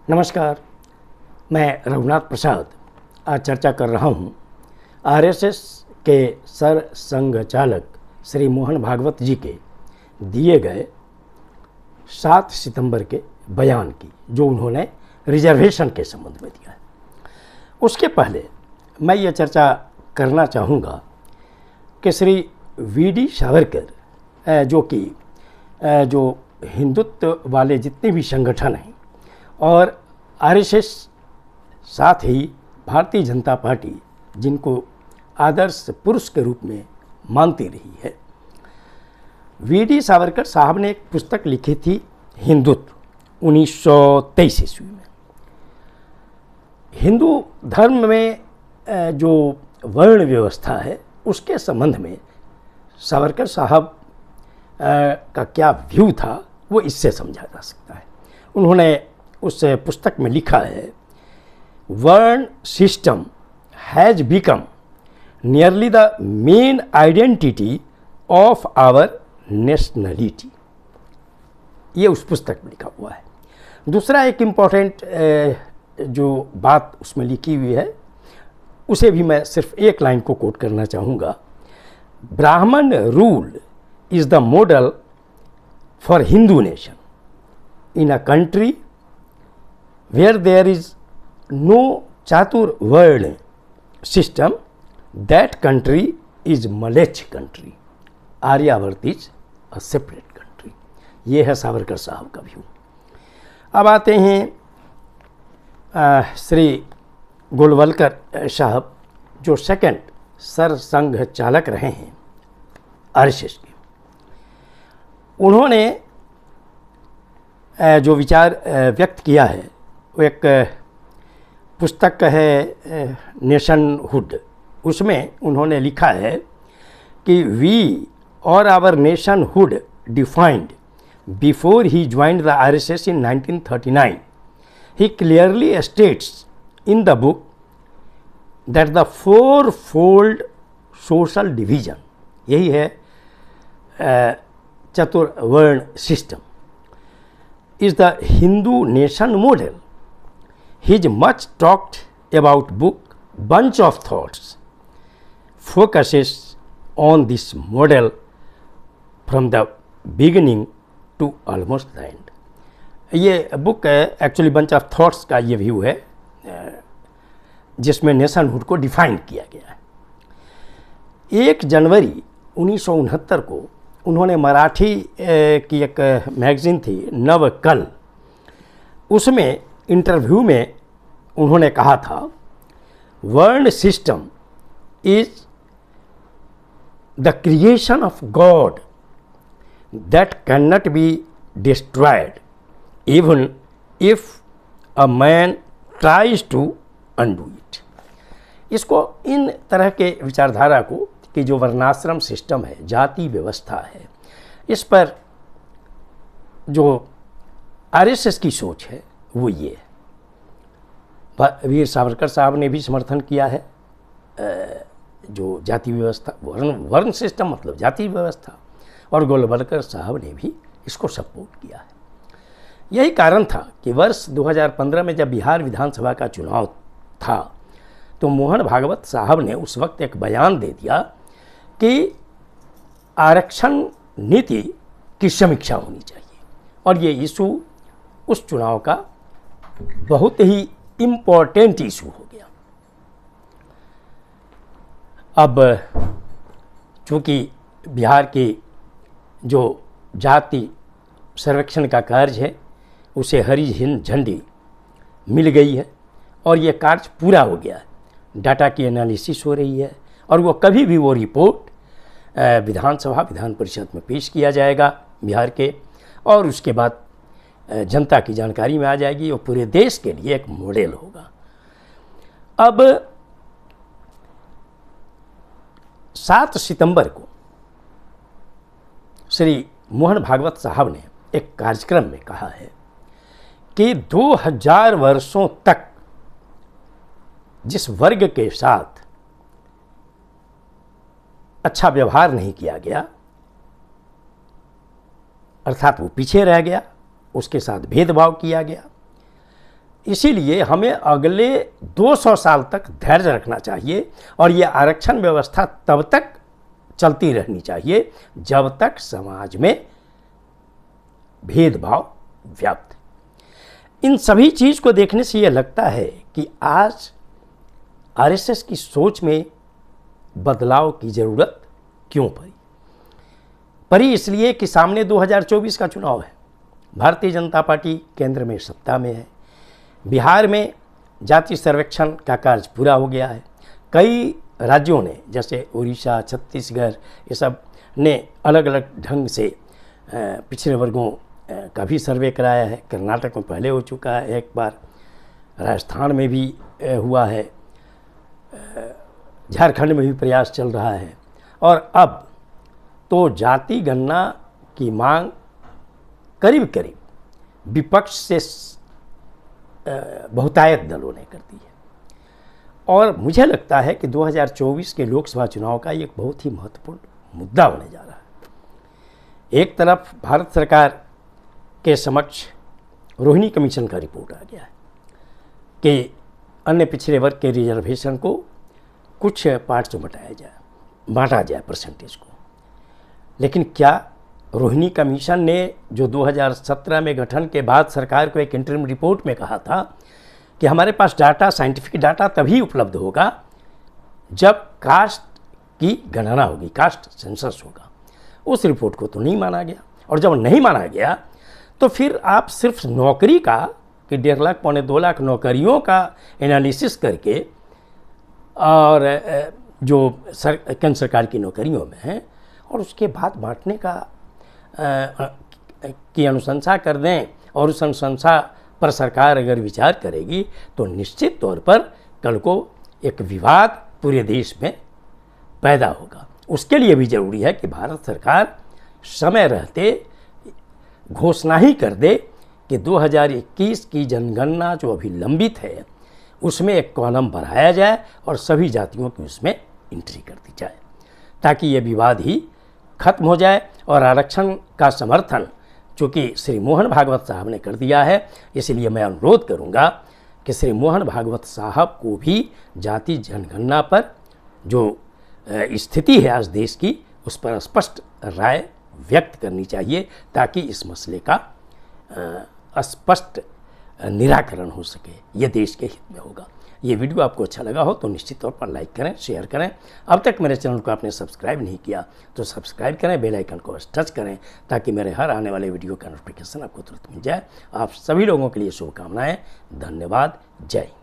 नमस्कार, मैं रघुनाथ प्रसाद आज चर्चा कर रहा हूँ आरएसएस के सर संघ चालक श्री मोहन भागवत जी के दिए गए 7 सितंबर के बयान की, जो उन्होंने रिजर्वेशन के संबंध में दिया है। उसके पहले मैं ये चर्चा करना चाहूँगा कि श्री वी.डी. सावरकर जो हिंदुत्व वाले जितने भी संगठन हैं और आरएसएस, साथ ही भारतीय जनता पार्टी, जिनको आदर्श पुरुष के रूप में मानती रही है, वी.डी. सावरकर साहब ने एक पुस्तक लिखी थी हिंदुत्व 1923 ईस्वी में। हिंदू धर्म में जो वर्ण व्यवस्था है उसके संबंध में सावरकर साहब का क्या व्यू था वो इससे समझा जा सकता है। उन्होंने उस पुस्तक में लिखा है, varna system has become nearly the main identity of our nationality. ये उस पुस्तक में लिखा हुआ है। दूसरा एक इम्पॉर्टेंट जो बात उसमें लिखी हुई है उसे भी मैं सिर्फ एक लाइन को कोट करना चाहूँगा। Brahmin rule is the model for Hindu nation in a country where there is no chaturvर्ण system, that country is Malech country. Aryavarta is a separate country. ये है सावरकर साहब का व्यू। अब आते हैं श्री गोलवलकर साहब, जो सेकंड सर संघ चालक रहे हैं आरएसएस के। उन्होंने जो विचार व्यक्त किया है वो एक पुस्तक है नेशनहुड। उसमें उन्होंने लिखा है कि वी और our nationhood defined before he joined the RSS in 1939। He clearly states in the book that the fourfold social division, यही है चतुर्वर्ण system, is the Hindu nation model. His much talked about book Bunch of Thoughts focuses on this model from the beginning to almost the end. ये book actually bunch of thoughts का ये view है जिसमें nationhood को define किया गया है। 1 जनवरी 1969 को उन्होंने मराठी की एक मैगजीन थी नवकल, उसमें इंटरव्यू में उन्होंने कहा था, varna system is the creation of god that can not be destroyed even if a man tries to undo it. इसको इन तरह के विचारधारा को कि जो वर्णाश्रम सिस्टम है, जाति व्यवस्था है, इस पर जो आरएसएस की सोच है वो ये है। वीर सावरकर साहब ने भी समर्थन किया है जो जाति व्यवस्था, वर्ण सिस्टम मतलब जाति व्यवस्था, और गोलवलकर साहब ने भी इसको सपोर्ट किया है। यही कारण था कि वर्ष 2015 में जब बिहार विधानसभा का चुनाव था तो मोहन भागवत साहब ने उस वक्त एक बयान दे दिया कि आरक्षण नीति की समीक्षा होनी चाहिए, और ये इशू उस चुनाव का बहुत ही इम्पोर्टेंट इशू हो गया। अब चूँकि बिहार की जो जाति सर्वेक्षण का कार्य है उसे हरी झंडी मिल गई है और ये कार्य पूरा हो गया है। डाटा की एनालिसिस हो रही है और वो कभी भी वो रिपोर्ट विधान परिषद में पेश किया जाएगा बिहार के, और उसके बाद जनता की जानकारी में आ जाएगी और पूरे देश के लिए एक मॉडल होगा। अब 7 सितंबर को श्री मोहन भागवत साहब ने एक कार्यक्रम में कहा है कि 2000 वर्षों तक जिस वर्ग के साथ अच्छा व्यवहार नहीं किया गया, अर्थात वो पीछे रह गया, उसके साथ भेदभाव किया गया, इसीलिए हमें अगले 200 साल तक धैर्य रखना चाहिए और ये आरक्षण व्यवस्था तब तक चलती रहनी चाहिए जब तक समाज में भेदभाव व्याप्त। इन सभी चीज़ को देखने से ये लगता है कि आज आरएसएस की सोच में बदलाव की ज़रूरत क्यों पड़ी इसलिए कि सामने 2024 का चुनाव है। भारतीय जनता पार्टी केंद्र में सत्ता में है। बिहार में जाति सर्वेक्षण का कार्य पूरा हो गया है। कई राज्यों ने जैसे उड़ीसा, छत्तीसगढ़, ये सब ने अलग अलग ढंग से पिछड़े वर्गों का भी सर्वे कराया है। कर्नाटक में पहले हो चुका है एक बार, राजस्थान में भी हुआ है, झारखंड में भी प्रयास चल रहा है और अब तो जाति गणना की मांग करीब करीब विपक्ष से बहुतायत दलों ने कर दी है। और मुझे लगता है कि 2024 के लोकसभा चुनाव का एक बहुत ही महत्वपूर्ण मुद्दा होने जा रहा है। एक तरफ भारत सरकार के समक्ष रोहिणी कमीशन का रिपोर्ट आ गया है कि अन्य पिछड़े वर्ग के रिजर्वेशन को कुछ पार्ट्स में बांटा जाए परसेंटेज को। लेकिन क्या रोहिणी कमीशन ने जो 2017 में गठन के बाद सरकार को एक इंटरिम रिपोर्ट में कहा था कि हमारे पास डाटा, साइंटिफिक डाटा तभी उपलब्ध होगा जब कास्ट की गणना होगी, कास्ट सेंसस होगा, उस रिपोर्ट को तो नहीं माना गया। और जब नहीं माना गया तो फिर आप सिर्फ नौकरी का कि 1.5 लाख पौने 2 लाख नौकरियों का एनालिसिस करके और जो केंद्र सरकार की नौकरियों में है और उसके बाद बांटने का की अनुशंसा कर दें और उस अनुशंसा पर सरकार अगर विचार करेगी तो निश्चित तौर पर कल को एक विवाद पूरे देश में पैदा होगा। उसके लिए भी ज़रूरी है कि भारत सरकार समय रहते घोषणा ही कर दे कि 2021 की जनगणना जो अभी लंबित है उसमें एक कॉलम बढ़ाया जाए और सभी जातियों की उसमें एंट्री कर दी जाए ताकि ये विवाद ही खत्म हो जाए। और आरक्षण का समर्थन चूँकि श्री मोहन भागवत साहब ने कर दिया है, इसलिए मैं अनुरोध करूँगा कि श्री मोहन भागवत साहब को भी जाति जनगणना पर जो स्थिति है आज देश की उस पर स्पष्ट राय व्यक्त करनी चाहिए ताकि इस मसले का स्पष्ट निराकरण हो सके। ये देश के हित में होगा। ये वीडियो आपको अच्छा लगा हो तो निश्चित तौर पर लाइक करें, शेयर करें। अब तक मेरे चैनल को आपने सब्सक्राइब नहीं किया तो सब्सक्राइब करें, बेल आइकन को टच करें ताकि मेरे हर आने वाले वीडियो का नोटिफिकेशन आपको तुरंत मिल जाए। आप सभी लोगों के लिए शुभकामनाएं। धन्यवाद। जय हिंद।